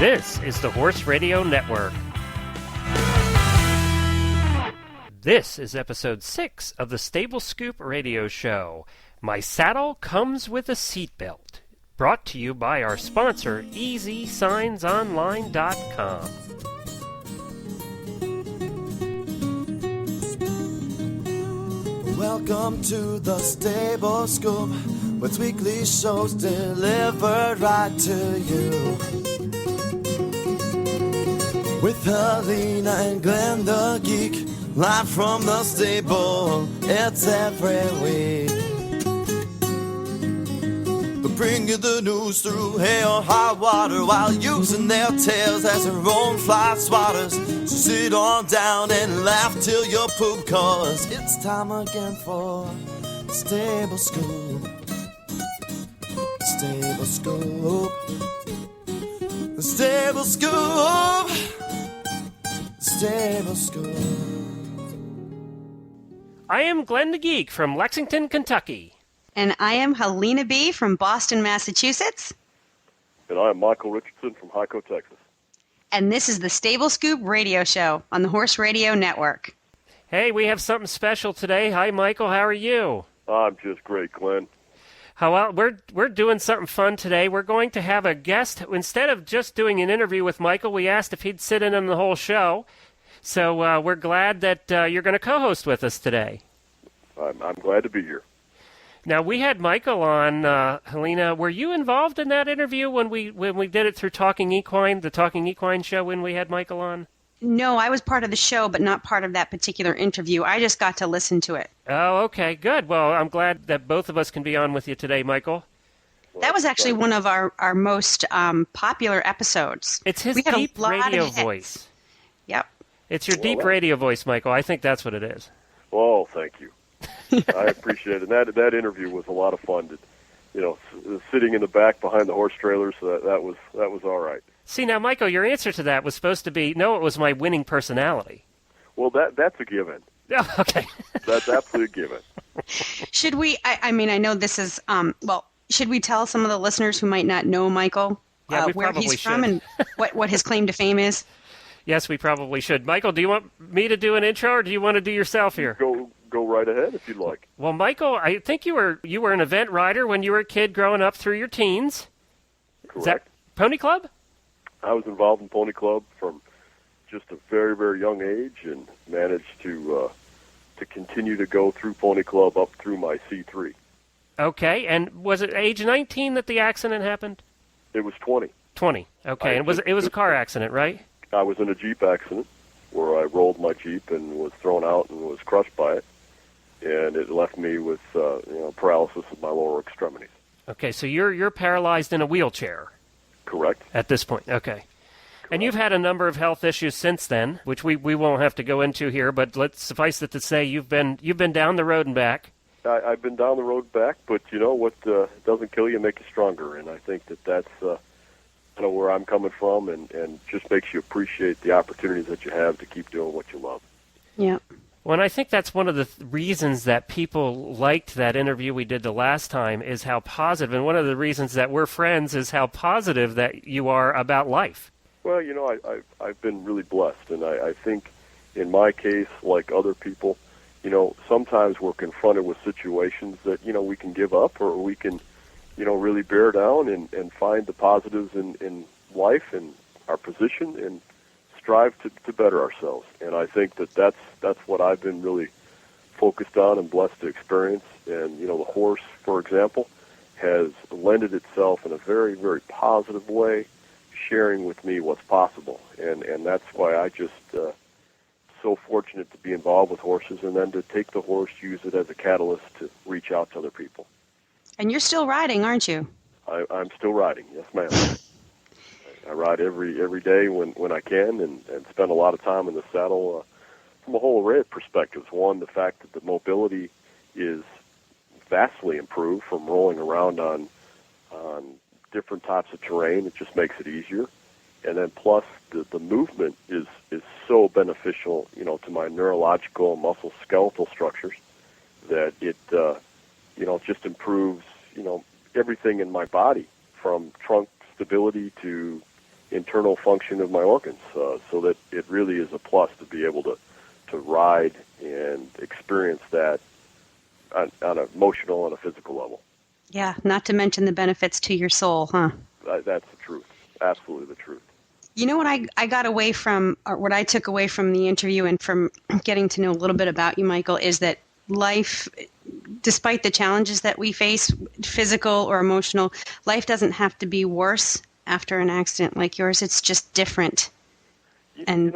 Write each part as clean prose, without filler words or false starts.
This is the Horse Radio Network. This is episode 6 of the Stable Scoop Radio Show. My saddle comes with a seatbelt. Brought to you by our sponsor, EasySignsOnline.com. Welcome to the Stable Scoop, with weekly shows delivered right to you. With Helena and Glenn the Geek, live from the stable, it's every week. They bring you the news through hail or high water, while using their tails as their own fly swatters. So sit on down and laugh till you poop, cause it's time again for the Stable Scoop. Stable Scoop. The Stable Scoop. Stable Scoop. I am Glenn the Geek from Lexington, Kentucky. And I am Helena B. from Boston, Massachusetts. And I am Michael Richardson from Hyco, Texas. And this is the Stable Scoop Radio Show on the Horse Radio Network. Hey, we have something special today. Hi, Michael. How are you? I'm just great, Glenn. Well, we're doing something fun today. We're going to have a guest. Instead of just doing an interview with Michael, we asked if he'd sit in on the whole show. So we're glad that you're going to co-host with us today. I'm glad to be here. Now, we had Michael on, Helena. Were you involved in that interview when we did it through Talking Equine, the Talking Equine show, when we had Michael on? No, I was part of the show, but not part of that particular interview. I just got to listen to it. Oh, okay, good. Well, I'm glad that both of us can be on with you today, Michael. That was actually one of our most popular episodes. It's his deep radio voice. Yep. It's your deep radio voice, Michael. I think that's what it is. Oh, thank you. I appreciate it. That interview was a lot of fun. Sitting in the back behind the horse trailers, that was all right. See, now, Michael, your answer to that was supposed to be, no, it was my winning personality. Well, that's a given. Oh, okay. That's absolutely a given. Should we, I know this is, should we tell some of the listeners who might not know Michael where he's from and what his claim to fame is? Yes, we probably should. Michael, do you want me to do an intro, or do you want to do yourself here? Go right ahead if you'd like. Well, Michael, I think you were an event rider when you were a kid growing up through your teens. Correct. Is that Pony Club? I was involved in Pony Club from just a very, very young age, and managed to continue to go through Pony Club up through my C3. Okay, and was it age 19 that the accident happened? It was 20. 20. Okay, and it was a car accident, right? I was in a Jeep accident where I rolled my Jeep and was thrown out and was crushed by it, and it left me with paralysis of my lower extremities. Okay, so you're paralyzed in a wheelchair. Correct. At this point, okay. Correct. And you've had a number of health issues since then, which we won't have to go into here, but let's suffice it to say you've been down the road and back. I've been down the road back, but you know what doesn't kill you make you stronger, and I think that's kind of where I'm coming from, and just makes you appreciate the opportunities that you have to keep doing what you love. Yeah. Well, and I think that's one of the reasons that people liked that interview we did the last time, is how positive, and one of the reasons that we're friends is how positive that you are about life. Well, I've been really blessed, and I think in my case, like other people, sometimes we're confronted with situations that, we can give up, or we can, really bear down and find the positives in life and our position and strive to better ourselves. And I think that's what I've been really focused on and blessed to experience. And, the horse, for example, has lended itself in a very, very positive way, sharing with me what's possible. And that's why I just so fortunate to be involved with horses, and then to take the horse, use it as a catalyst to reach out to other people. And you're still riding, aren't you? I'm still riding, yes, ma'am. I ride every day when I can, and spend a lot of time in the saddle from a whole array of perspectives. One, the fact that the mobility is vastly improved from rolling around on different types of terrain. It just makes it easier. And then plus the movement is so beneficial, to my neurological and muscle skeletal structures, that it just improves, everything in my body, from trunk stability to, internal function of my organs, so that it really is a plus to be able to ride and experience that on an emotional and a physical level. Yeah, not to mention the benefits to your soul, huh? That's the truth. Absolutely the truth. You know what I got away from, or what I took away from the interview and from getting to know a little bit about you, Michael, is that life, despite the challenges that we face, physical or emotional, life doesn't have to be worse after an accident like yours. It's just different. And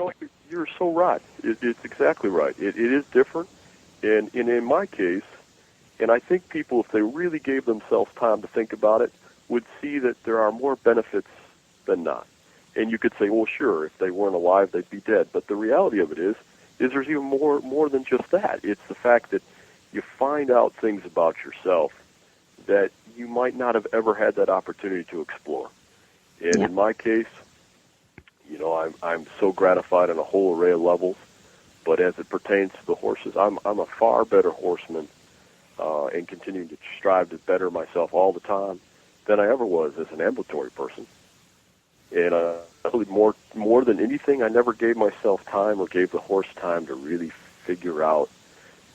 you're so right. It's exactly right. It is different. And in my case, and I think people, if they really gave themselves time to think about it, would see that there are more benefits than not. And you could say, well, sure, if they weren't alive, they'd be dead. But the reality of it is there's even more than just that. It's the fact that you find out things about yourself that you might not have ever had that opportunity to explore. And in my case, I'm so gratified on a whole array of levels. But as it pertains to the horses, I'm a far better horseman and continuing to strive to better myself all the time than I ever was as an ambulatory person. And really more than anything, I never gave myself time or gave the horse time to really figure out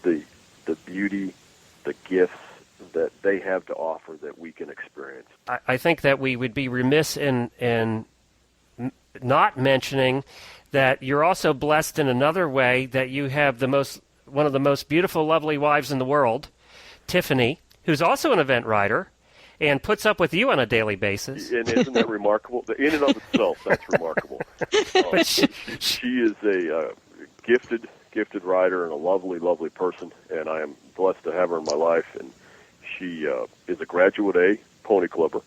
the beauty, the gifts that they have to offer that we can experience. I think that we would be remiss in not mentioning that you're also blessed in another way, that you have one of the most beautiful, lovely wives in the world, Tiffany, who's also an event rider and puts up with you on a daily basis. And isn't that remarkable? In and of itself, that's remarkable. But she is a gifted rider and a lovely, lovely person, and I am blessed to have her in my life. And she is a graduate A pony clubber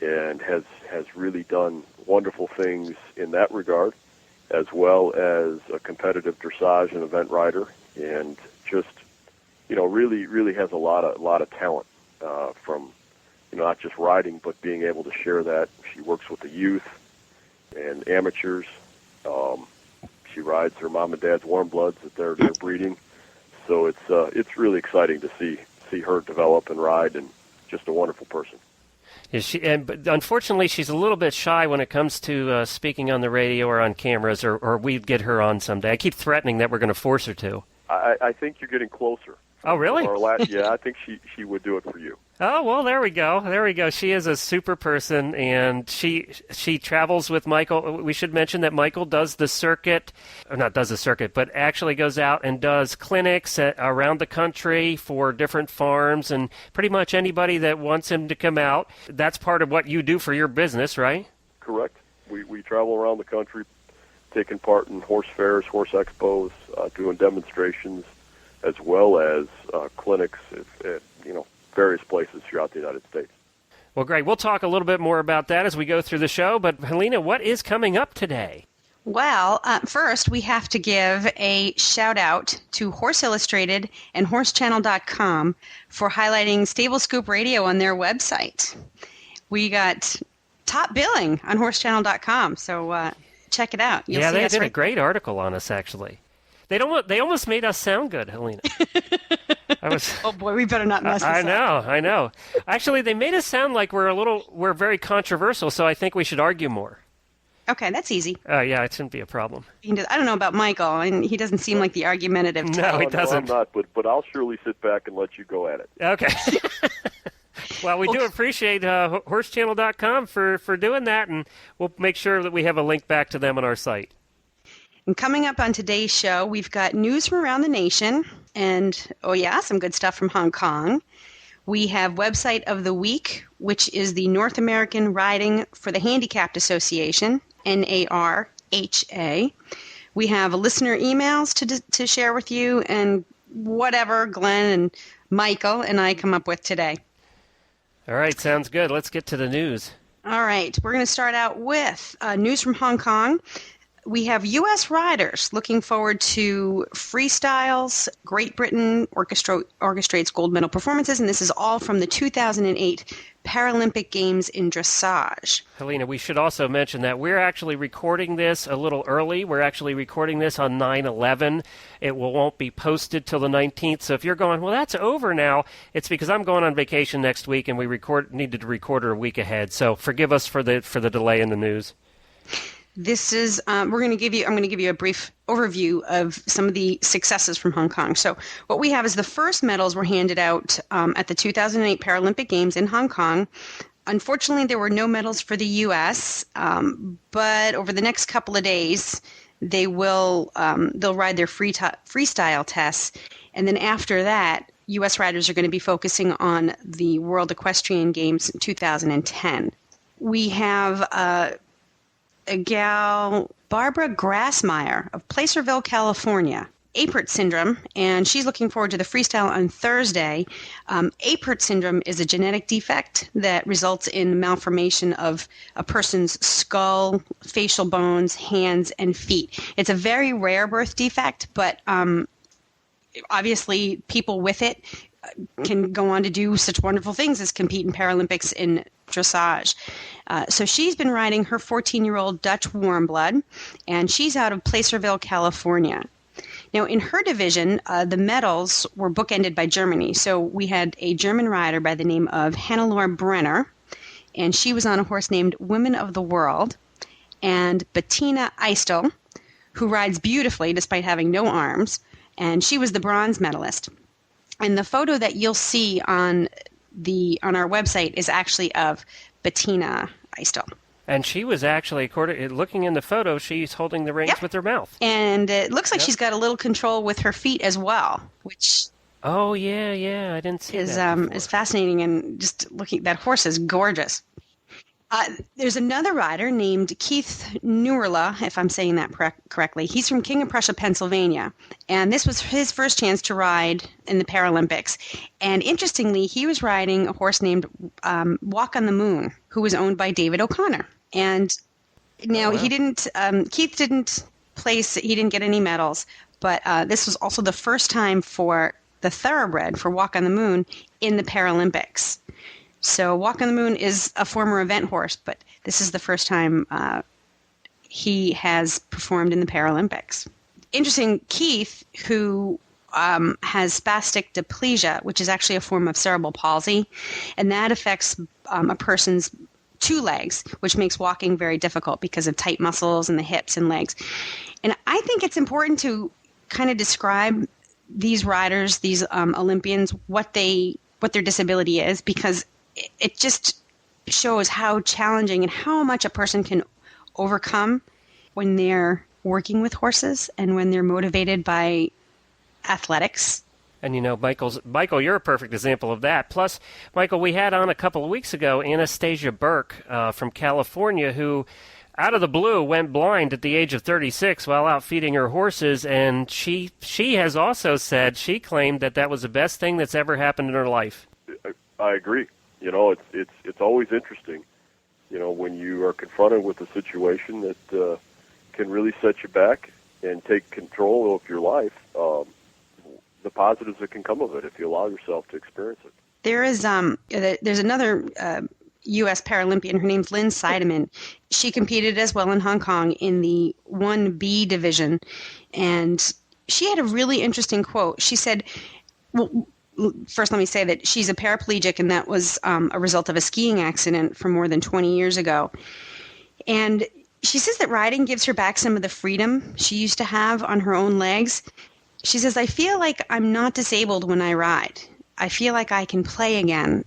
and has really done wonderful things in that regard, as well as a competitive dressage and event rider, and just really has a lot of talent from not just riding, but being able to share that. She works with the youth and amateurs. She rides her mom and dad's warm bloods that they're breeding. So it's really exciting to see her develop and ride, and just a wonderful person. But unfortunately, she's a little bit shy when it comes to speaking on the radio or on cameras, or we'd get her on someday. I keep threatening that we're going to force her to. I think you're getting closer. Oh, really? Yeah, I think she would do it for you. Oh, well, there we go. She is a super person, and she travels with Michael. We should mention that Michael does the circuit, or not does the circuit, but actually goes out and does clinics around the country for different farms, and pretty much anybody that wants him to come out. That's part of what you do for your business, right? Correct. We travel around the country, taking part in horse fairs, horse expos, doing demonstrations, as well as clinics at various places throughout the United States. Well, great. We'll talk a little bit more about that as we go through the show. But, Helena, what is coming up today? Well, first we have to give a shout-out to Horse Illustrated and HorseChannel.com for highlighting Stable Scoop Radio on their website. We got top billing on HorseChannel.com, so check it out. They did a great article on us, actually. They almost made us sound good, Helena. Oh boy, we better not mess this up. I know. Actually, they made us sound like we're very controversial, so I think we should argue more. Okay, that's easy. Yeah, it shouldn't be a problem. I don't know about Michael, and he doesn't seem like the argumentative type. No, he doesn't. No, I'm not, but I'll surely sit back and let you go at it. Okay. Well, we do appreciate HorseChannel.com for doing that, and we'll make sure that we have a link back to them on our site. And coming up on today's show, we've got news from around the nation, and, some good stuff from Hong Kong. We have Website of the Week, which is the North American Riding for the Handicapped Association, NARHA. We have listener emails to share with you, and whatever Glenn and Michael and I come up with today. All right, sounds good. Let's get to the news. All right, we're going to start out with news from Hong Kong. We have U.S. riders looking forward to freestyles, Great Britain orchestrates gold medal performances, and this is all from the 2008 Paralympic Games in dressage. Helena, we should also mention that we're actually recording this a little early. We're actually recording this on 9/11. It won't be posted till the 19th, so if you're going, well, that's over now, it's because I'm going on vacation next week, and we needed to record it a week ahead, so forgive us for the delay in the news. This is I'm going to give you a brief overview of some of the successes from Hong Kong. So what we have is the first medals were handed out at the 2008 Paralympic Games in Hong Kong. Unfortunately, there were no medals for the U.S., but over the next couple of days, they'll ride their freestyle tests, and then after that, U.S. riders are going to be focusing on the World Equestrian Games in 2010. We have a gal, Barbara Grassmeyer of Placerville, California. Apert syndrome, and she's looking forward to the freestyle on Thursday. Apert syndrome is a genetic defect that results in malformation of a person's skull, facial bones, hands, and feet. It's a very rare birth defect, but obviously people with it can go on to do such wonderful things as compete in Paralympics in dressage. So she's been riding her 14-year-old Dutch warm blood, and she's out of Placerville, California. Now, in her division, the medals were bookended by Germany. So we had a German rider by the name of Hannelore Brenner, and she was on a horse named Women of the World, and Bettina Eistel, who rides beautifully despite having no arms, and she was the bronze medalist. And the photo that you'll see on our website is actually of Bettina Eistel. And she was actually, looking in the photo, she's holding the reins with her mouth. And it looks like she's got a little control with her feet as well, which oh yeah, I didn't see that before. Is fascinating. And just looking, that horse is gorgeous. There's another rider named Keith Nuerla, if I'm saying that correctly. He's from King of Prussia, Pennsylvania, and this was his first chance to ride in the Paralympics. And interestingly, he was riding a horse named Walk on the Moon, who was owned by David O'Connor. And now Keith didn't place, he didn't get any medals, but this was also the first time for the thoroughbred for Walk on the Moon in the Paralympics. So Walk on the Moon is a former event horse, but this is the first time he has performed in the Paralympics. Interesting, Keith, who has spastic diplegia, which is actually a form of cerebral palsy, and that affects a person's two legs, which makes walking very difficult because of tight muscles in the hips and legs. And I think it's important to kind of describe these riders, these Olympians, what their disability is, because it just shows how challenging and how much a person can overcome when they're working with horses and when they're motivated by athletics. And Michael, you're a perfect example of that. Plus, Michael, we had on a couple of weeks ago Anastasia Burke from California, who out of the blue went blind at the age of 36 while out feeding her horses, and she has also said she claimed that was the best thing that's ever happened in her life. I agree. It's always interesting, when you are confronted with a situation that can really set you back and take control of your life, the positives that can come of it if you allow yourself to experience it. There's another U.S. Paralympian. Her name's Lynn Seidemann. She competed as well in Hong Kong in the 1B division, and she had a really interesting quote. She said, well, first, let me say that she's a paraplegic, and that was a result of a skiing accident from more than 20 years ago. And she says that riding gives her back some of the freedom she used to have on her own legs. She says, I feel like I'm not disabled when I ride. I feel like I can play again.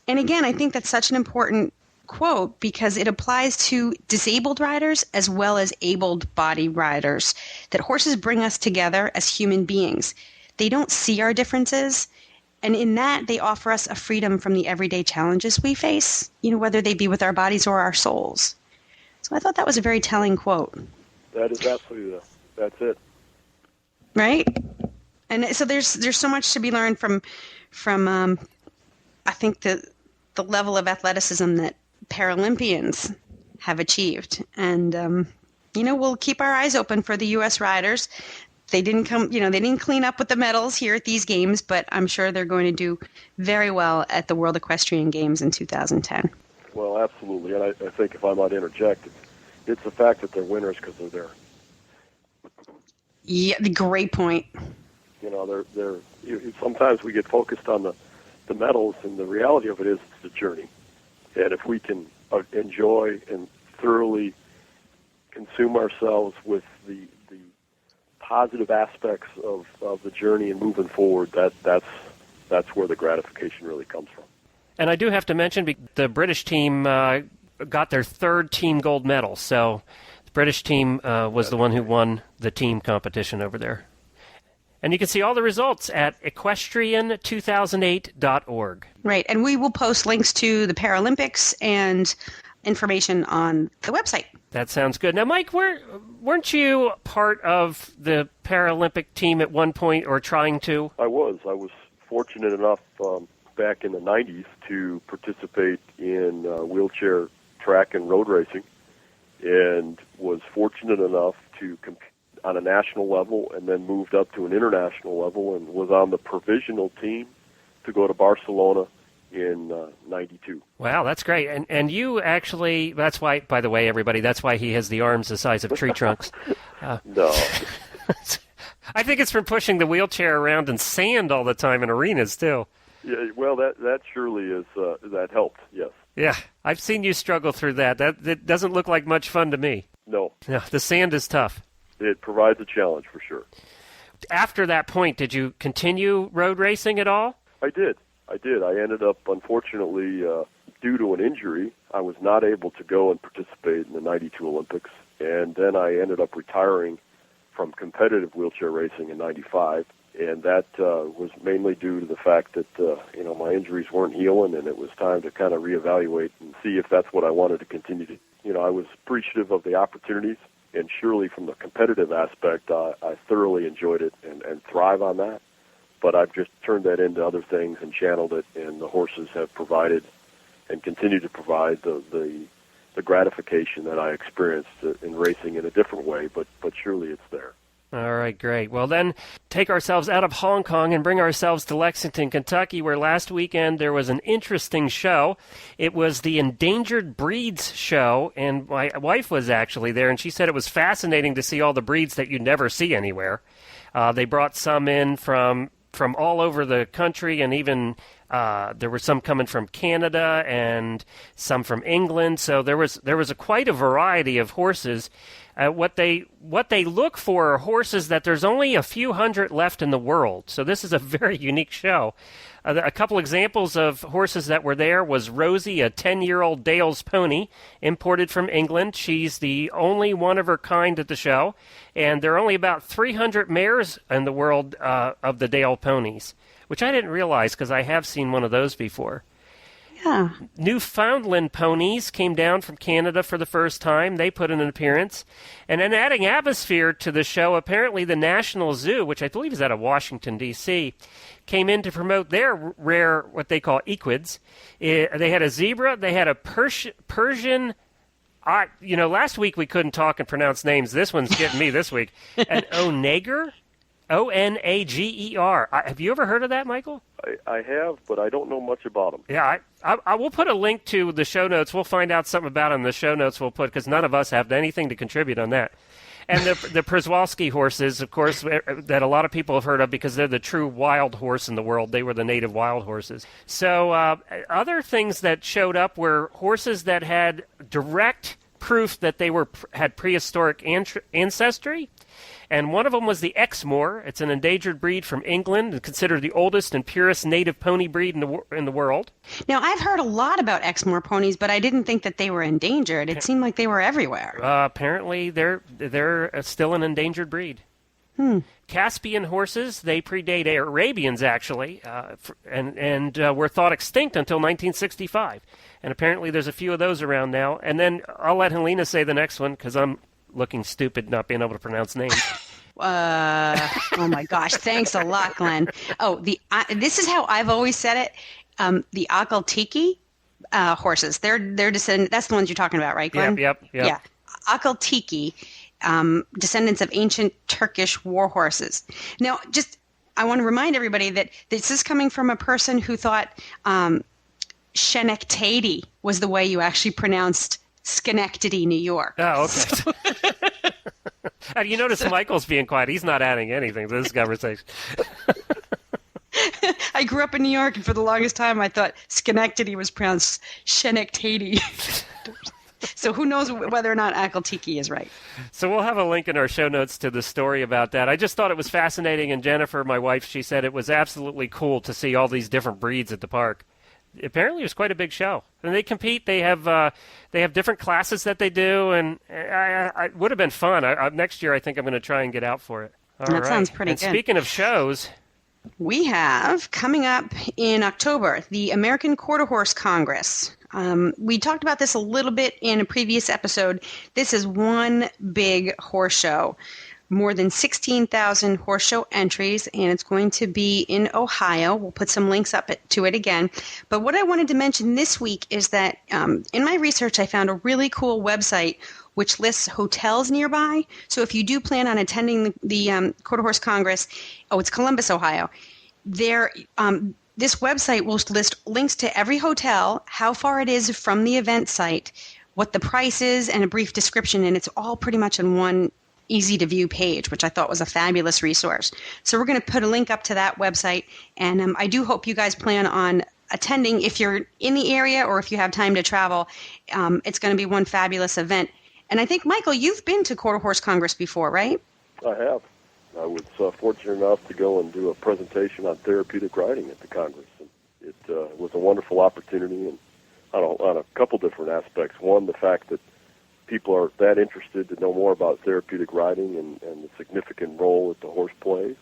And again, I think that's such an important quote because it applies to disabled riders as well as able-bodied riders, that horses bring us together as human beings. They don't see our differences. And in that, they offer us a freedom from the everyday challenges we face, whether they be with our bodies or our souls. So I thought that was a very telling quote. That is absolutely, that's it. Right? And so there's so much to be learned from I think the level of athleticism that Paralympians have achieved. And, we'll keep our eyes open for the U.S. riders. They didn't clean up with the medals here at these games, but I'm sure they're going to do very well at the World Equestrian Games in 2010. Well, absolutely. And I think if I might interject, it's the fact that they're winners because they're there. Yeah, great point. They're sometimes we get focused on the medals, and the reality of it is it's the journey. And if we can enjoy and thoroughly consume ourselves with the positive aspects of the journey and moving forward, that's where the gratification really comes from. And I do have to mention the British team got their third team gold medal. So the British team was the one who won the team competition over there. And you can see all the results at equestrian2008.org. Right, and we will post links to the Paralympics and information on the website. That sounds good. Now, Mike, weren't you part of the Paralympic team at one point, or trying to? I was fortunate enough back in the 90s to participate in wheelchair track and road racing, and was fortunate enough to compete on a national level, and then moved up to an international level and was on the provisional team to go to Barcelona in 92. Wow, that's great. And you actually, that's why, by the way, everybody, that's why he has the arms the size of tree trunks. No. I think it's from pushing the wheelchair around in sand all the time in arenas, too. Yeah, well, that surely is, that helped, yes. Yeah, I've seen you struggle through that. That doesn't look like much fun to me. No. No, the sand is tough. It provides a challenge for sure. After that point, did you continue road racing at all? I did. I ended up, unfortunately, due to an injury, I was not able to go and participate in the 92 Olympics, and then I ended up retiring from competitive wheelchair racing in 95, and that was mainly due to the fact that, my injuries weren't healing, and it was time to kind of reevaluate and see if that's what I wanted to continue to. I was appreciative of the opportunities, and surely from the competitive aspect, I thoroughly enjoyed it and thrive on that. But I've just turned that into other things and channeled it, and the horses have provided and continue to provide the gratification that I experienced in racing in a different way, but surely it's there. All right, great. Well, then take ourselves out of Hong Kong and bring ourselves to Lexington, Kentucky, where last weekend there was an interesting show. It was the Endangered Breeds show, and my wife was actually there, and she said it was fascinating to see all the breeds that you never see anywhere. They brought some in from all over the country, and even there were some coming from Canada and some from England. So there was quite a variety of horses. What they look for are horses that there's only a few hundred left in the world. So this is a very unique show. A couple examples of horses that were there was Rosie, a 10-year-old Dales pony, imported from England. She's the only one of her kind at the show, and there are only about 300 mares in the world of the Dale ponies, which I didn't realize because I have seen one of those before. Yeah. Newfoundland ponies came down from Canada for the first time. They put in an appearance. And then adding atmosphere to the show, apparently the National Zoo, which I believe is out of Washington, D.C., came in to promote their rare, what they call equids. They had a zebra. They had a Persian. Last week we couldn't talk and pronounce names. This one's getting me this week. An onager. Onager. Have you ever heard of that, Michael? I have, but I don't know much about them. Yeah, I will put a link to the show notes. We'll find out something about it in the show notes we'll put, because none of us have anything to contribute on that. And the Przewalski horses, of course, that a lot of people have heard of because they're the true wild horse in the world. They were the native wild horses. So other things that showed up were horses that had direct proof that they had prehistoric ancestry. And one of them was the Exmoor. It's an endangered breed from England and considered the oldest and purest native pony breed in the world. Now, I've heard a lot about Exmoor ponies, but I didn't think that they were endangered. It seemed like they were everywhere. Apparently, they're still an endangered breed. Caspian horses, they predate Arabians, actually, and were thought extinct until 1965. And apparently there's a few of those around now. And then I'll let Helena say the next one, because I'm looking stupid not being able to pronounce names. Oh my gosh! Thanks a lot, Glenn. Oh, this is how I've always said it. The Akaltiki horses. They're descendants. That's the ones you're talking about, right, Glenn? Yep. Yeah, Akaltiki, descendants of ancient Turkish war horses. Now, I want to remind everybody that this is coming from a person who thought Schenectady was the way you actually pronounced Schenectady, New York. Oh, okay. And you notice Michael's being quiet. He's not adding anything to this conversation. I grew up in New York, and for the longest time I thought Schenectady was pronounced Schenectady. So who knows whether or not Akhal-Tiki is right. So we'll have a link in our show notes to the story about that. I just thought it was fascinating, and Jennifer, my wife, she said it was absolutely cool to see all these different breeds at the park. Apparently, it was quite a big show, and they compete. They have different classes that they do, and it would have been fun. Next year, I think I'm going to try and get out for it. All That right. sounds pretty and good. Speaking of shows, We have coming up in October the American Quarter Horse Congress. We talked about this a little bit in a previous episode. This is one big horse show. More than 16,000 horse show entries, and it's going to be in Ohio. We'll put some links up to it again. But what I wanted to mention this week is that in my research, I found a really cool website which lists hotels nearby. So if you do plan on attending the Quarter Horse Congress, it's Columbus, Ohio. This website will list links to every hotel, how far it is from the event site, what the price is, and a brief description. And it's all pretty much in one easy-to-view page, which I thought was a fabulous resource. So we're going to put a link up to that website, and I do hope you guys plan on attending. If you're in the area or if you have time to travel, it's going to be one fabulous event. And I think, Michael, you've been to Quarter Horse Congress before, right? I have. I was fortunate enough to go and do a presentation on therapeutic riding at the Congress. And it was a wonderful opportunity, and on a couple different aspects. One, the fact that people are that interested to know more about therapeutic riding and the significant role that the horse plays,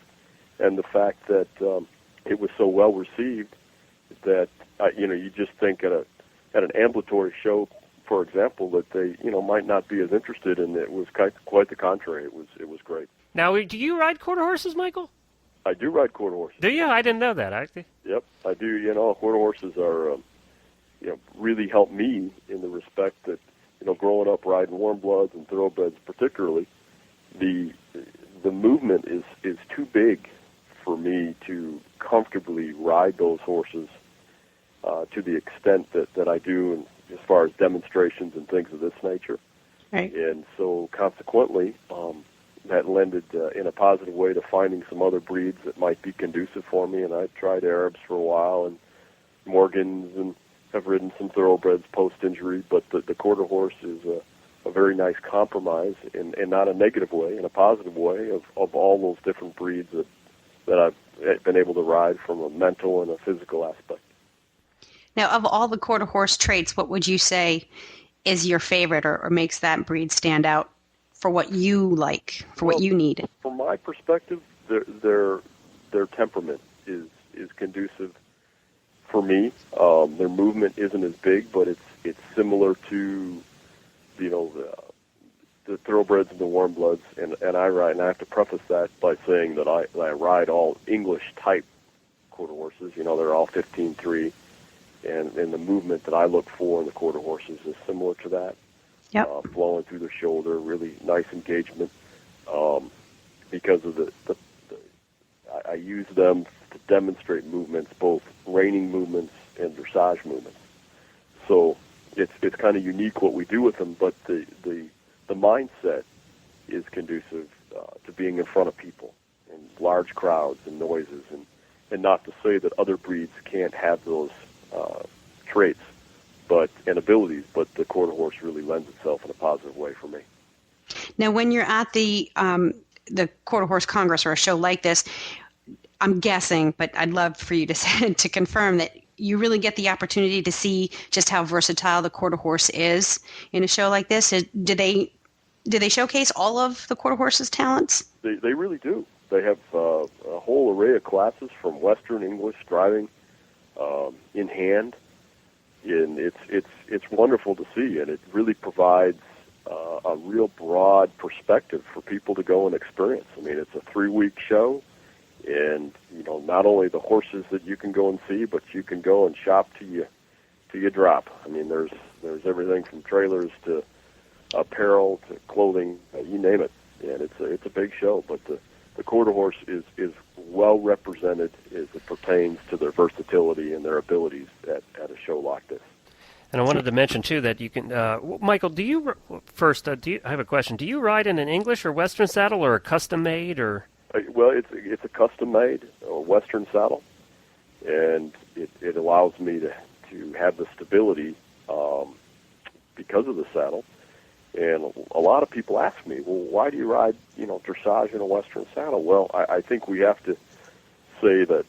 and the fact that it was so well received that you just think at an ambulatory show, for example, that they might not be as interested, and it was quite the contrary. It was great. now, do you ride quarter horses, Michael? I do ride quarter horses. Do you? I didn't know that, actually. Yep, I do. Quarter horses are really helped me in the respect that growing up riding warm bloods and thoroughbreds particularly, the movement is too big for me to comfortably ride those horses to the extent that I do, and as far as demonstrations and things of this nature. Right. And so consequently, that lended in a positive way to finding some other breeds that might be conducive for me. And I tried Arabs for a while and Morgans, and have ridden some thoroughbreds post-injury, but the quarter horse is a very nice compromise, in not a negative way, in a positive way, of all those different breeds that I've been able to ride from a mental and a physical aspect. Now, of all the quarter horse traits, what would you say is your favorite or makes that breed stand out for what you like, for what you need? From my perspective, their temperament is conducive for me. Their movement isn't as big, but it's similar to the thoroughbreds and the warm bloods, and I ride. And I have to preface that by saying that I ride all English type quarter horses. They're all 15-3, and the movement that I look for in the quarter horses is similar to that. Yep. Flowing through the shoulder, really nice engagement. Because of I use them to demonstrate movements, both reining movements and dressage movements. So it's kind of unique what we do with them, but the mindset is conducive to being in front of people and large crowds and noises, and not to say that other breeds can't have those traits and abilities, but the quarter horse really lends itself in a positive way for me. Now, when you're at the Quarter Horse Congress or a show like this, I'm guessing, but I'd love for you to confirm that you really get the opportunity to see just how versatile the quarter horse is in a show like this. Do they showcase all of the quarter horse's talents? They really do. They have a whole array of classes, from Western, English, driving, in hand, and it's wonderful to see, and it really provides a real broad perspective for people to go and experience. I mean, it's a 3-week show, and not only the horses that you can go and see, but you can go and shop till you drop. I mean, there's everything from trailers to apparel to clothing, you name it, and it's a big show. But the quarter horse is well represented as it pertains to their versatility and their abilities at a show like this. And I wanted to mention, too, that you can... Michael, I have a question. Do you ride in an English or Western saddle, or a custom-made, or... Well, it's a custom-made Western saddle, and it allows me to have the stability because of the saddle. And a lot of people ask me, well, why do you ride, dressage in a Western saddle? Well, I think we have to say that,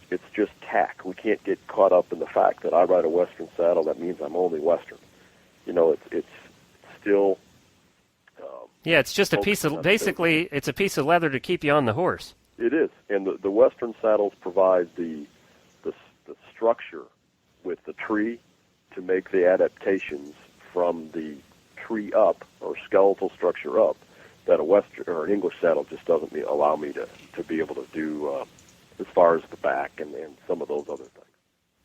it's just tack. We can't get caught up in the fact that I ride a Western saddle. That means I'm only Western. It's still... yeah, it's just a piece of, basically, it's a piece of leather to keep you on the horse. It is. And the Western saddles provide the structure with the tree to make the adaptations from the tree up or skeletal structure up that a Western or an English saddle just doesn't allow me to be able to do as far as the back and some of those other things.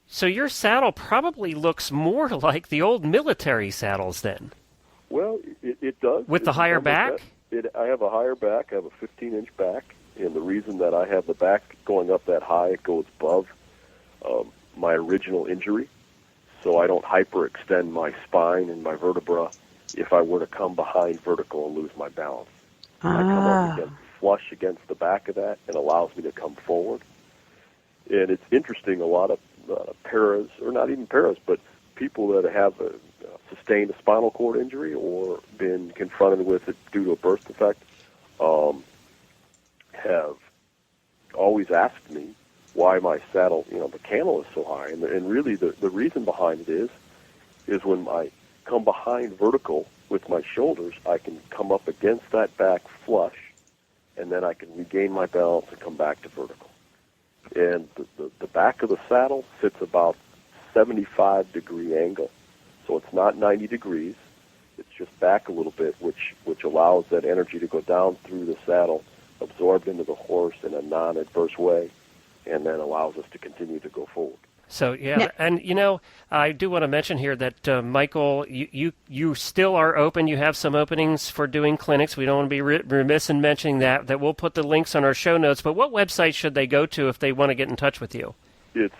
So your saddle probably looks more like the old military saddles then. Well, it does. With the higher back? I have a higher back. I have a 15-inch back. And the reason that I have the back going up that high, it goes above my original injury. So I don't hyperextend my spine and my vertebra if I were to come behind vertical and lose my balance. I come up flush against the back of that and allows me to come forward. And it's interesting, a lot of paras, or not even paras, but people that have sustained a spinal cord injury or been confronted with it due to a birth defect have always asked me why my saddle, the cantle is so high. And really the reason behind it is when I come behind vertical with my shoulders, I can come up against that back flush, and then I can regain my balance and come back to vertical. And the back of the saddle sits about 75-degree angle. So it's not 90 degrees. It's just back a little bit, which allows that energy to go down through the saddle, absorbed into the horse in a non-adverse way, and then allows us to continue to go forward. So, yeah, and, I do want to mention here that, Michael, you still are open. You have some openings for doing clinics. We don't want to be remiss in mentioning that we'll put the links on our show notes. But what website should they go to if they want to get in touch with you? It's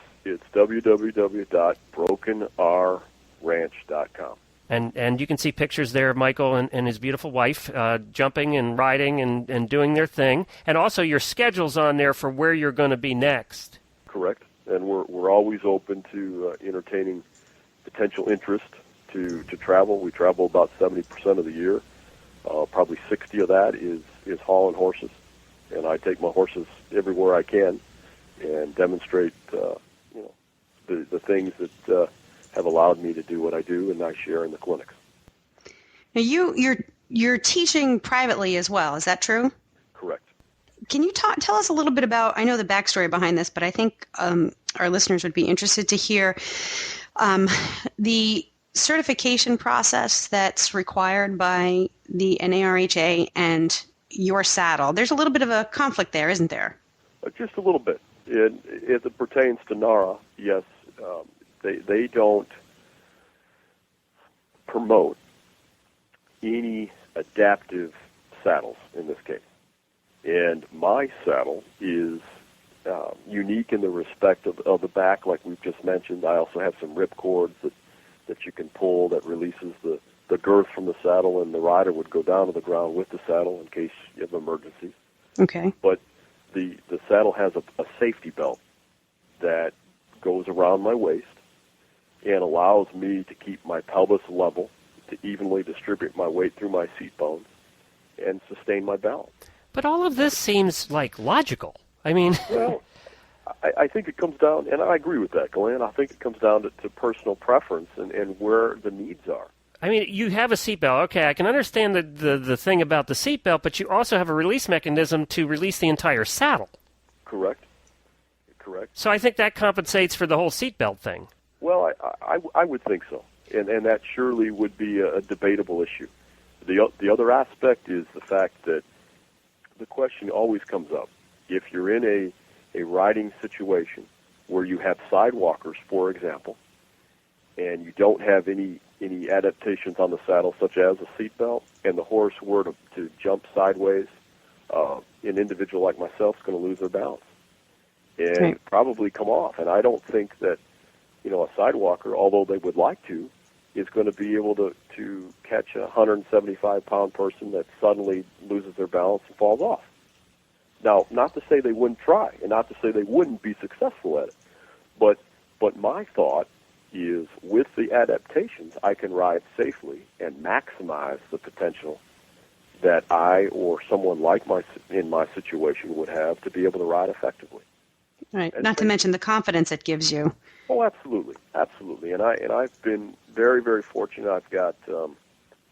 www.brokenrranch.com. And you can see pictures there of Michael and his beautiful wife jumping and riding and doing their thing. And also your schedule's on there for where you're going to be next. Correct. And we're always open to entertaining potential interest to travel. We travel about 70% of the year. Probably 60 of that is hauling horses. And I take my horses everywhere I can and demonstrate the things that have allowed me to do what I do, and I share in the clinics. Now you're teaching privately as well. Is that true? Correct. Can you tell us a little bit about, I know the backstory behind this, but I think our listeners would be interested to hear the certification process that's required by the NARHA and your saddle. There's a little bit of a conflict there, isn't there? Just a little bit. As it pertains to NARA, yes, they don't promote any adaptive saddles in this case. And my saddle is unique in the respect of the back, like we've just mentioned. I also have some rip cords that you can pull that releases the girth from the saddle, and the rider would go down to the ground with the saddle in case you have emergencies. Okay. But the saddle has a safety belt that goes around my waist and allows me to keep my pelvis level, to evenly distribute my weight through my seat bones, and sustain my balance. But all of this seems like logical. I mean... Well, I think it comes down, and I agree with that, Glenn. I think it comes down to personal preference and where the needs are. I mean, you have a seatbelt. Okay, I can understand the thing about the seatbelt, but you also have a release mechanism to release the entire saddle. Correct. So I think that compensates for the whole seatbelt thing. Well, I would think so, and that surely would be a debatable issue. The other aspect is the fact that the question always comes up. If you're in a riding situation where you have sidewalkers, for example, and you don't have any adaptations on the saddle, such as a seatbelt, and the horse were to jump sideways, an individual like myself is going to lose their balance and probably come off. And I don't think that a sidewalker, although they would like to, is going to be able to catch a 175-pound person that suddenly loses their balance and falls off. Now, not to say they wouldn't try, and not to say they wouldn't be successful at it, but my thought is with the adaptations, I can ride safely and maximize the potential that I or someone like in my situation would have to be able to ride effectively. Right. Not to mention the confidence it gives you. Oh, absolutely, absolutely. And I've been very, very fortunate. I've got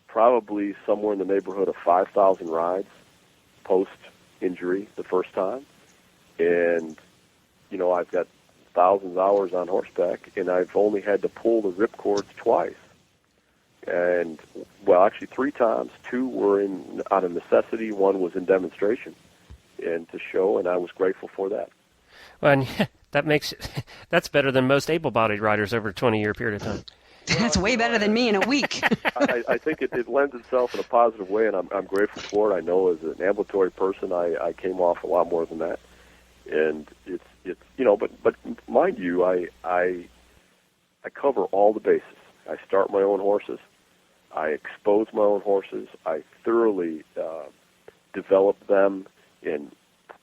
probably somewhere in the neighborhood of 5,000 rides post-injury the first time, and I've got thousands of hours on horseback, and I've only had to pull the ripcords twice. And, well, actually 3 times. 2 were out of necessity. 1 was in demonstration and to show, and I was grateful for that. Well, and that's better than most able-bodied riders over a 20-year period of time. That's way better than me in a week. I think it lends itself in a positive way, and I'm grateful for it. I know as an ambulatory person, I came off a lot more than that. And it's but mind you, I cover all the bases. I start my own horses. I expose my own horses. I thoroughly develop them, and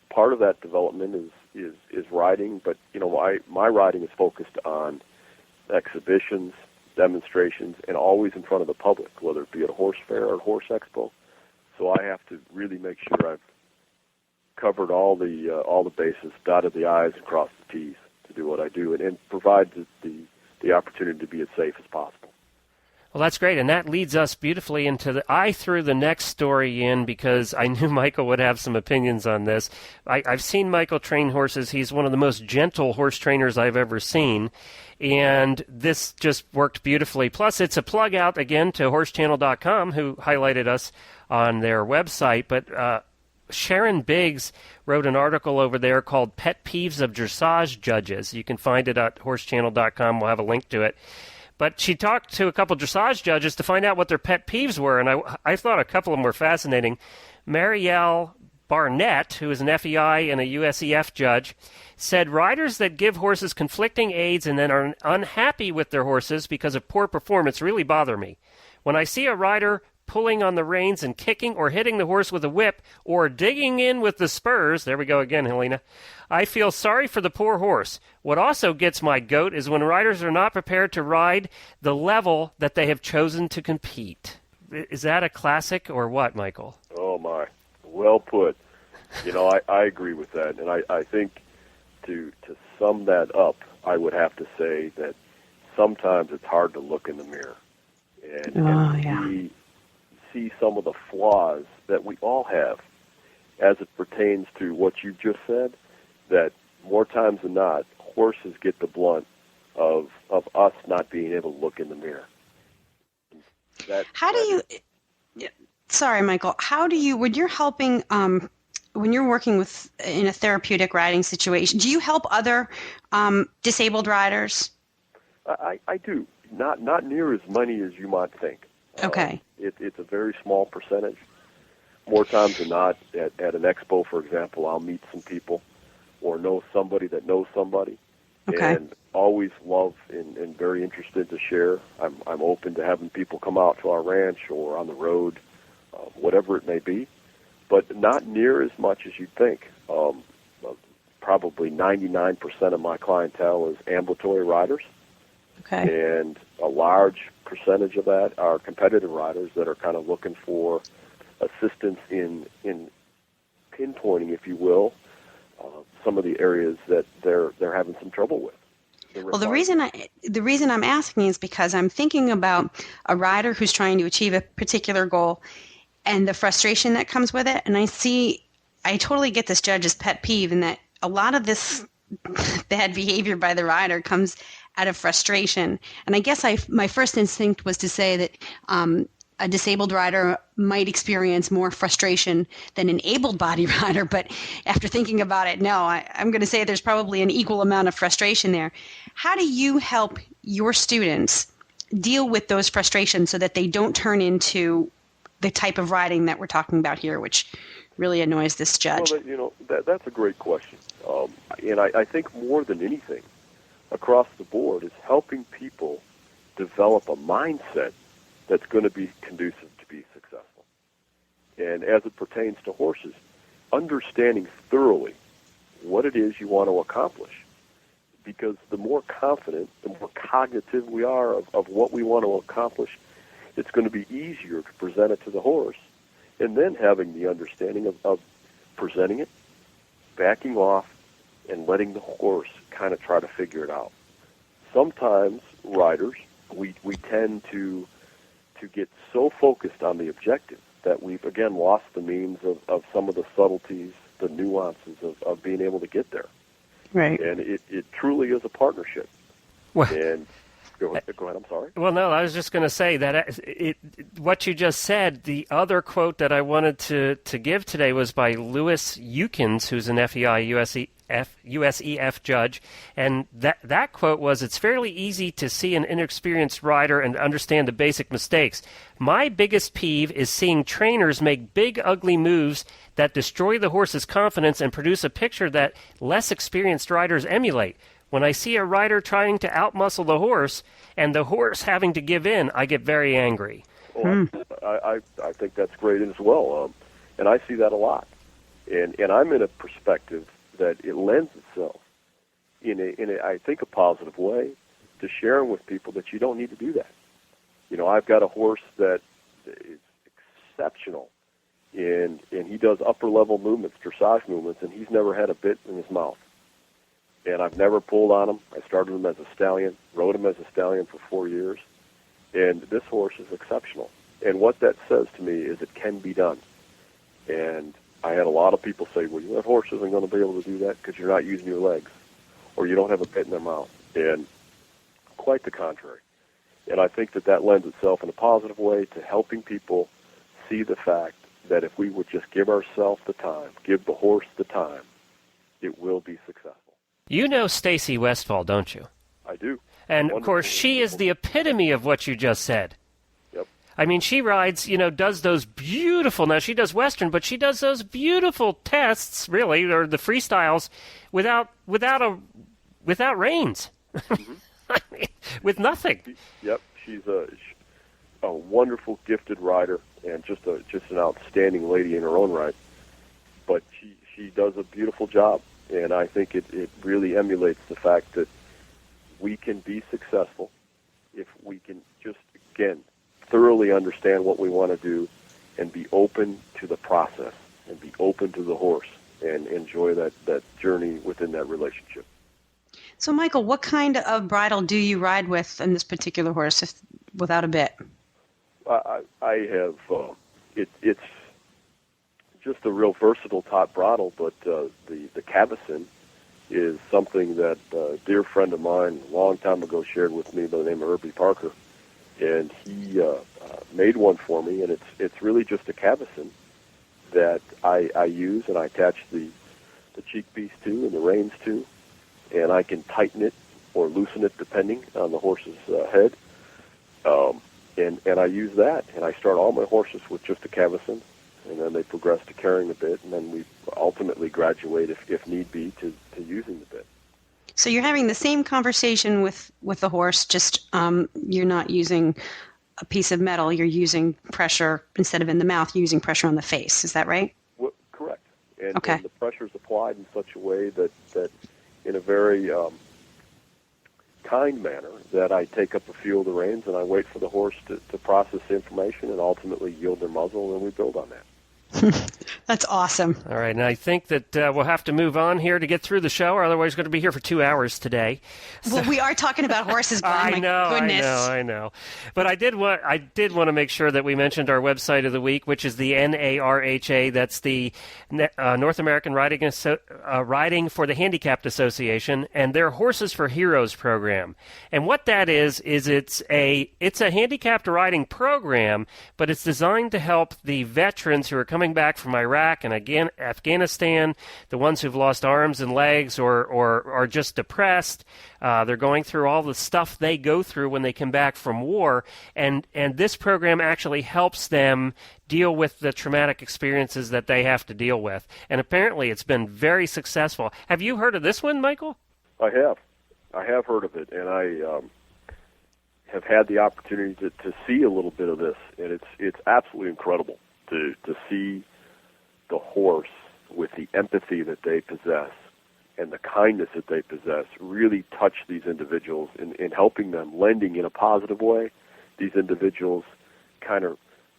part of that development is riding. But my riding is focused on exhibitions, demonstrations, and always in front of the public, whether it be at a horse fair or a horse expo. So I have to really make sure I've covered all the bases, dotted the I's and crossed the T's to do what I do, and provide the opportunity to be as safe as possible. Well, that's great, and that leads us beautifully into I threw the next story in because I knew Michael would have some opinions on this. I've seen Michael train horses. He's one of the most gentle horse trainers I've ever seen, and this just worked beautifully. Plus, it's a plug out, again, to horsechannel.com, who highlighted us on their website, but Sharon Biggs wrote an article over there called Pet Peeves of Dressage Judges. You can find it at horsechannel.com. We'll have a link to it. But she talked to a couple dressage judges to find out what their pet peeves were, and I thought a couple of them were fascinating. Marielle Barnett, who is an FEI and a USEF judge, said riders that give horses conflicting aids and then are unhappy with their horses because of poor performance really bother me. When I see a rider pulling on the reins and kicking or hitting the horse with a whip or digging in with the spurs, there we go again, Helena, I feel sorry for the poor horse. What also gets my goat is when riders are not prepared to ride the level that they have chosen to compete. Is that a classic or what, Michael? Oh, my. Well put. I agree with that. And I think to sum that up, I would have to say that sometimes it's hard to look in the mirror and see some of the flaws that we all have as it pertains to what you just said, that more times than not, horses get the blunt of us not being able to look in the mirror. Sorry, Michael, when you're helping, when you're working in a therapeutic riding situation, do you help other disabled riders? I do. Not near as many as you might think. Okay. It's a very small percentage. More times than not, at an expo, for example, I'll meet some people or know somebody that knows somebody, and always love and very interested to share. I'm open to having people come out to our ranch or on the road, whatever it may be, but not near as much as you'd think. Probably 99% of my clientele is ambulatory riders. Okay. And a large percentage of that are competitive riders that are kind of looking for assistance in pinpointing, if you will, some of the areas that they're having some trouble with. Well, the reason I'm asking is because I'm thinking about a rider who's trying to achieve a particular goal and the frustration that comes with it. And I totally get this judge's pet peeve in that a lot of this bad behavior by the rider comes out of frustration. And I guess my first instinct was to say that a disabled rider might experience more frustration than an able-bodied rider, but after thinking about it, no, I'm going to say there's probably an equal amount of frustration there. How do you help your students deal with those frustrations so that they don't turn into the type of riding that we're talking about here, which really annoys this judge? Well, that's a great question. And I think more than anything, across the board, is helping people develop a mindset that's going to be conducive to be successful. And as it pertains to horses, understanding thoroughly what it is you want to accomplish. because the more confident, the more cognitive we are of what we want to accomplish, it's going to be easier to present it to the horse. And then having the understanding of presenting it, backing off, and letting the horse kind of try to figure it out. Sometimes riders, we tend to get so focused on the objective that we've, again, lost the means of some of the subtleties, the nuances of being able to get there. Right. And it truly is a partnership. Well, And go ahead, I'm sorry. Well, no, I was just going to say that what you just said, the other quote that I wanted to give today was by Louis Eukins, who's an FEI USEF judge, and that quote was, "It's fairly easy to see an inexperienced rider and understand the basic mistakes. My biggest peeve is seeing trainers make big, ugly moves that destroy the horse's confidence and produce a picture that less experienced riders emulate. When I see a rider trying to outmuscle the horse and the horse having to give in, I get very angry." Well, I think that's great as well, and I see that a lot. And I'm in a perspective that it lends itself in a I think a positive way to sharing with people that you don't need to do that. You know, I've got a horse that is exceptional, and he does upper level movements, dressage movements, and he's never had a bit in his mouth. And I've never pulled on him. I started him as a stallion, rode him as a stallion for 4 years, and this horse is exceptional. And what that says to me is it can be done. And I had a lot of people say, well, that horse isn't going to be able to do that because you're not using your legs, or you don't have a bit in their mouth. And quite the contrary. And I think that lends itself in a positive way to helping people see the fact that if we would just give ourselves the time, give the horse the time, it will be successful. You know Stacy Westfall, don't you? I do. And, of course, she is the epitome of what you just said. Yep. I mean, she rides, does those beautiful, now she does Western, but she does those beautiful tests, really, or the freestyles, without reins. Mm-hmm. I mean, with nothing. Yep. She's a wonderful, gifted rider, and just an outstanding lady in her own right. But she does a beautiful job, and I think it really emulates the fact that we can be successful if we can just, again, thoroughly understand what we want to do and be open to the process and be open to the horse and enjoy that journey within that relationship. So, Michael, what kind of bridle do you ride with in this particular horse without a bit? I have, it's just a real versatile top bridle, but the Cavison is something that a dear friend of mine a long time ago shared with me by the name of Herbie Parker, and he made one for me, and it's really just a Cavison that I use, and I attach the cheek piece to and the reins to, and I can tighten it or loosen it depending on the horse's head, and I use that, and I start all my horses with just a Cavison, and then they progress to carrying the bit, and then we ultimately graduate, if need be, to using the bit. So you're having the same conversation with the horse, just you're not using a piece of metal, you're using pressure, instead of in the mouth, you're using pressure on the face. Is that right? Well, correct. And okay. The pressure is applied in such a way that in a very kind manner, that I take up a few of the reins and I wait for the horse to process the information and ultimately yield their muzzle, and we build on that. That's awesome. All right, and I think that we'll have to move on here to get through the show, or otherwise we're going to be here for 2 hours today. Well, we are talking about horses, Glenn. I know. But I did want to make sure that we mentioned our website of the week, which is the NARHA. That's the North American Riding for the Handicapped Association, and their Horses for Heroes program. And what that is it's a handicapped riding program, but it's designed to help the veterans who are coming back from Iraq and again Afghanistan, the ones who've lost arms and legs or are just depressed. They're going through all the stuff they go through when they come back from war, and this program actually helps them deal with the traumatic experiences that they have to deal with. And apparently it's been very successful. Have you heard of this one, Michael? I have heard of it, and I have had the opportunity to see a little bit of this, and it's absolutely incredible to see the horse with the empathy that they possess and the kindness that they possess really touch these individuals in helping them, lending in a positive way, these individuals kind of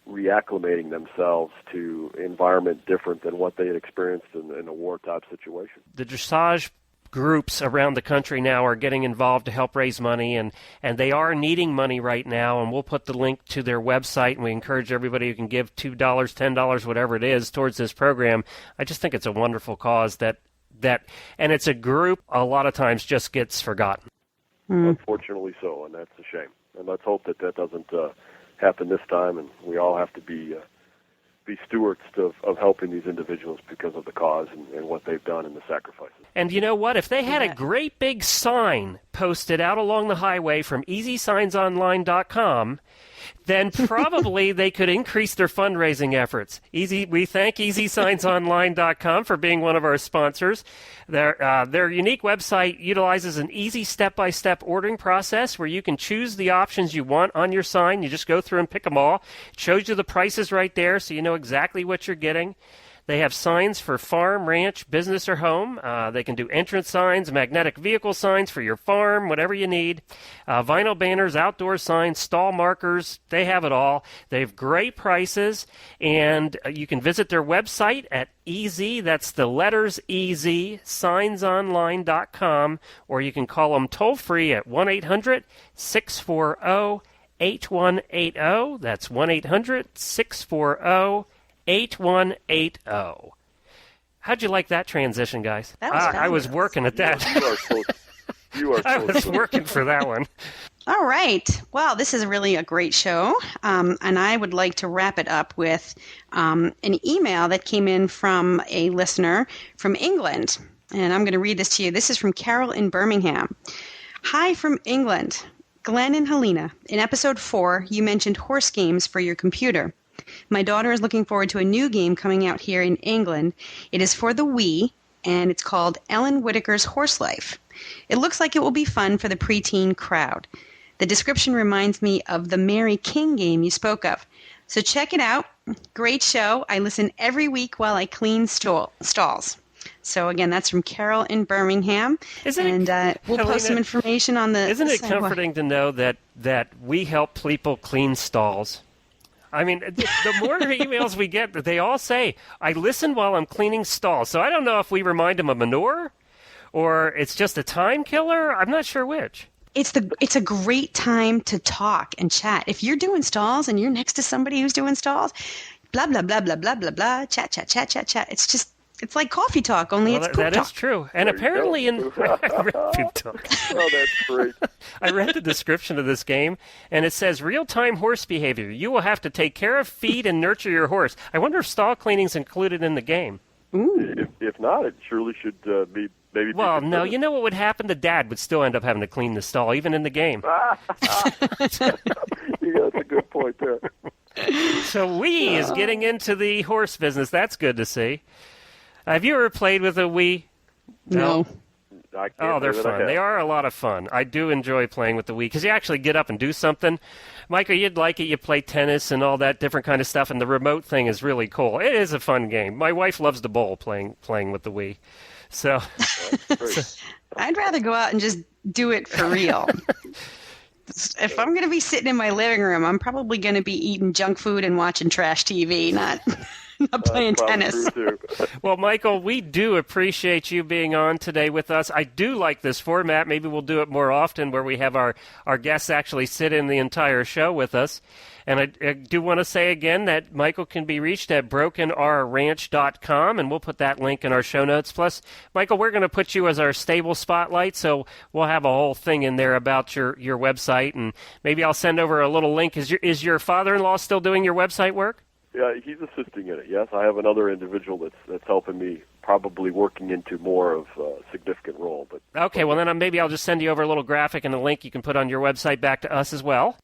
reacclimating themselves to environment different than what they had experienced in a war-type situation. The dressage groups around the country now are getting involved to help raise money, and they are needing money right now, and we'll put the link to their website, and we encourage everybody who can give $2, $10, whatever it is, towards this program. I just think it's a wonderful cause that and it's a group a lot of times just gets forgotten. Unfortunately so, and that's a shame. And let's hope that doesn't happen this time, and we all have to be stewards of helping these individuals because of the cause and what they've done and the sacrifices. And you know what? If they had a great big sign posted out along the highway from EasySignsOnline.com, then probably they could increase their fundraising efforts. We thank EasySignsOnline.com for being one of our sponsors. Their unique website utilizes an easy step-by-step ordering process where you can choose the options you want on your sign. You just go through and pick them all. It shows you the prices right there so you know exactly what you're getting. They have signs for farm, ranch, business, or home. They can do entrance signs, magnetic vehicle signs for your farm, whatever you need. Vinyl banners, outdoor signs, stall markers. They have it all. They have great prices, and you can visit their website at EZ, that's the letters EZ, signsonline.com, or you can call them toll-free at 1-800-640-8180. That's 1-800-640-8180. 8180. How'd you like that transition, guys? That was I was working at that. You are I was working for that one. All right. Well, this is really a great show, and I would like to wrap it up with an email that came in from a listener from England, and I'm going to read this to you. This is from Carol in Birmingham. Hi from England. Glenn and Helena, in episode 4, you mentioned horse games for your computer. My daughter is looking forward to a new game coming out here in England. It is for the Wii, and it's called Ellen Whitaker's Horse Life. It looks like it will be fun for the preteen crowd. The description reminds me of the Mary King game you spoke of. So check it out. Great show. I listen every week while I clean stalls. So again, that's from Carol in Birmingham. We'll post some information on the Isn't it comforting to know that we help people clean stalls? I mean, the more emails we get, they all say, I listen while I'm cleaning stalls. So I don't know if we remind them of manure or it's just a time killer. I'm not sure which. It's a great time to talk and chat. If you're doing stalls and you're next to somebody who's doing stalls, blah, blah, blah, blah, blah, blah, blah, chat, chat, chat, chat, chat. It's like coffee talk, only it's poop talk. That is true. And apparently poop talk. Oh, that's great. I read the description of this game, and it says, real-time horse behavior. You will have to take care of, feed, and nurture your horse. I wonder if stall cleaning's included in the game. Ooh. If not, it surely should be maybe. Well, no, you know what would happen? The dad would still end up having to clean the stall, even in the game. That's a good point there. So Wii is getting into the horse business. That's good to see. Have you ever played with a Wii? No. Oh, they're fun. They are a lot of fun. I do enjoy playing with the Wii because you actually get up and do something. Michael, you'd like it. You play tennis and all that different kind of stuff, and the remote thing is really cool. It is a fun game. My wife loves to bowl playing with the Wii. So I'd rather go out and just do it for real. If I'm going to be sitting in my living room, I'm probably going to be eating junk food and watching trash TV, not playing tennis. Well, Michael, we do appreciate you being on today with us. I do like this format. Maybe we'll do it more often where we have our guests actually sit in the entire show with us. And I do want to say again that Michael can be reached at brokenrranch.com, and we'll put that link in our show notes. Plus, Michael, we're going to put you as our stable spotlight, so we'll have a whole thing in there about your website, and maybe I'll send over a little link. Is your father-in-law still doing your website work? Yeah, he's assisting in it, yes. I have another individual that's helping me, probably working into more of a significant role. But okay, well, then maybe I'll just send you over a little graphic and a link you can put on your website back to us as well.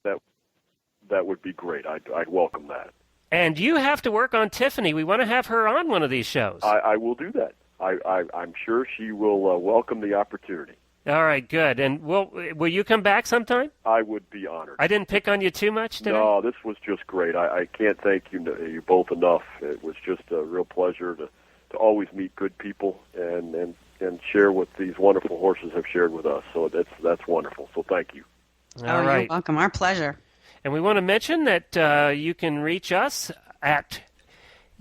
That would be great. I'd welcome that. And you have to work on Tiffany. We want to have her on one of these shows. I will do that. I'm sure she will welcome the opportunity. All right, good. And will you come back sometime? I would be honored. I didn't pick on you too much today? No, this was just great. I can't thank you both enough. It was just a real pleasure to always meet good people and and share what these wonderful horses have shared with us. So that's wonderful. So thank you. All right. You're welcome. Our pleasure. And we want to mention that you can reach us at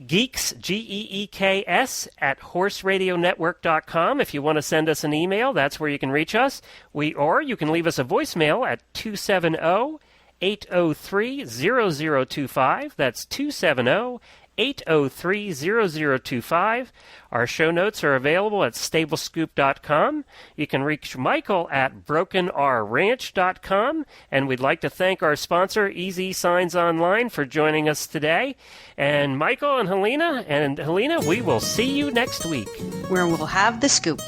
Geeks, Geeks, at horseradionetwork.com. If you want to send us an email, that's where you can reach us. Or you can leave us a voicemail at 270-803-0025. That's 270-803-0025. Our show notes are available at stablescoop.com. You can reach Michael at brokenrranch.com. And we'd like to thank our sponsor, Easy Signs Online, for joining us today. And Michael and Helena, we will see you next week. Where we'll have the scoop.